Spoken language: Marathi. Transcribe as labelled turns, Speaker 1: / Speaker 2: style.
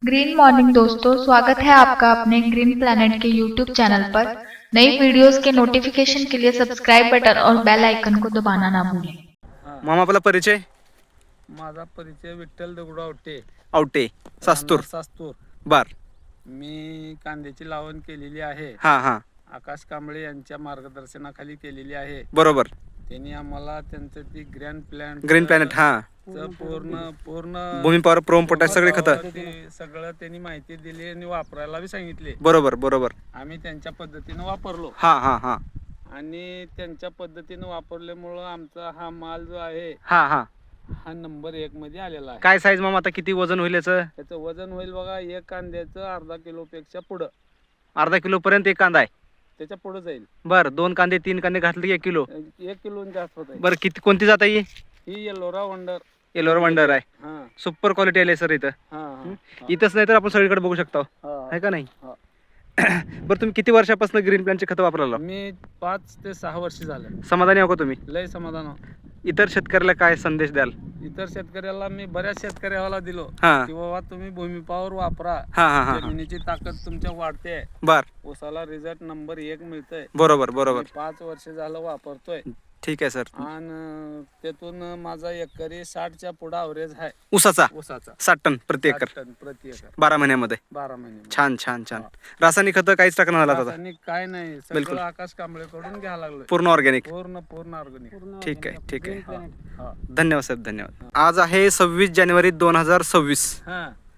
Speaker 1: ग्रीन मॉर्निंग दोस्तों, स्वागत है आपका अपने ग्रीन प्लैनेट के यूट्यूब चैनल पर। नई वीडियोस के नोटिफिकेशन के लिए सब्सक्राइब बटन और बेल आइकन को दबाना ना भूलें।
Speaker 2: मामा आपला परिचय?
Speaker 3: माझा परिचय विठ्ठल दगडू आवटे,
Speaker 2: आवटे, सास्तूर.
Speaker 3: राहणार सास्तूर.
Speaker 2: बर.
Speaker 3: मी कांद्याची लावण केलेली आहे.
Speaker 2: हा हा,
Speaker 3: आकाश कांबळे यांच्या मार्गदर्शनाखाली केलेली आहे.
Speaker 2: बरोबर.
Speaker 3: त्यांनी आम्हाला त्यांचं ती
Speaker 2: ग्रीन प्लॅनेट, हा,
Speaker 3: पूर्ण
Speaker 2: भूमी पॉवर, प्रोम, पोटॅश सगळे खतं.
Speaker 3: ते सगळं त्यांनी माहिती दिली आणि वापरायला बी सांगितले.
Speaker 2: बरोबर बरोबर.
Speaker 3: आम्ही त्यांच्या पद्धतीनं वापरलो
Speaker 2: हा हा हा
Speaker 3: आणि त्यांच्या पद्धतीनं वापरल्यामुळं आमचा हा माल जो आहे
Speaker 2: हा हा.
Speaker 3: हा नंबर 1 मध्ये आलेला आहे.
Speaker 2: काय साईज मामा, आता किती वजन होईल याचं?
Speaker 3: त्याचं वजन होईल बघा, एक कांद्याचं अर्धा किलोपेक्षा पुढं.
Speaker 2: अर्धा किलो पर्यंत एक कांदा आहे.
Speaker 3: त्याच्या पुढे जाईल.
Speaker 2: बर, 2 कांदे 3 कांदे घातले की 1 किलो.
Speaker 3: 1 किलो जास्त होत आहे.
Speaker 2: बरं, किती, कोणती जात आहे?
Speaker 3: ही येलोरा वंडर.
Speaker 2: येलोर वंडर आहे.
Speaker 3: हा
Speaker 2: सुपर क्वालिटी आली सर इथं.
Speaker 3: हा हा.
Speaker 2: इथंच नाही तर आपण सगळीकडे बघू शकतो,
Speaker 3: हा.
Speaker 2: आहे का नाही?
Speaker 3: हा.
Speaker 2: बरं, तुम्ही किती वर्षापासून ग्रीन प्लॅनचे खतं वापरायला?
Speaker 3: मी 5 ते 6 वर्ष झालं.
Speaker 2: समाधानी आहो का तुम्ही?
Speaker 3: लय समाधान आहे.
Speaker 2: इतर शेतकऱ्याला काय संदेश द्याल?
Speaker 3: इतर शेतकऱ्याला मी बऱ्याच शेतकऱ्याला दिलो
Speaker 2: हा
Speaker 3: की बाबा तुम्ही भूमीपावर वापरा.
Speaker 2: हा हा हा.
Speaker 3: जमिनीची ताकद तुमच्या वाढते.
Speaker 2: बर,
Speaker 3: ऊसाला रिझल्ट नंबर 1 मिळतंय.
Speaker 2: बरोबर बरोबर.
Speaker 3: 5 वर्ष झालं वापरतोय
Speaker 2: ठीक आहे सर.
Speaker 3: आणि त्यातून माझा एकरी 60च्या पुढे अवरेज आहे
Speaker 2: ऊसाचा
Speaker 3: ऊसाचा.
Speaker 2: 60 टन प्रति एकर
Speaker 3: 60 टन प्रति एकर
Speaker 2: 12 महिन्यामध्ये.
Speaker 3: 12 महिने.
Speaker 2: छान छान छान. रासायनिक खतं काहीच टाकणार आला आता?
Speaker 3: रासायनिक काय नाही,
Speaker 2: बिलकुल.
Speaker 3: सगळं आकाश कांबळे कडून घ्यायला लागलोय.
Speaker 2: पूर्ण ऑर्गॅनिक.
Speaker 3: पूर्ण ऑर्गॅनिक.
Speaker 2: ठीक आहे ठीक आहे.
Speaker 3: हा.
Speaker 2: धन्यवाद साहेब, धन्यवाद. आज आहे 26 जानेवारी 2026.
Speaker 3: हा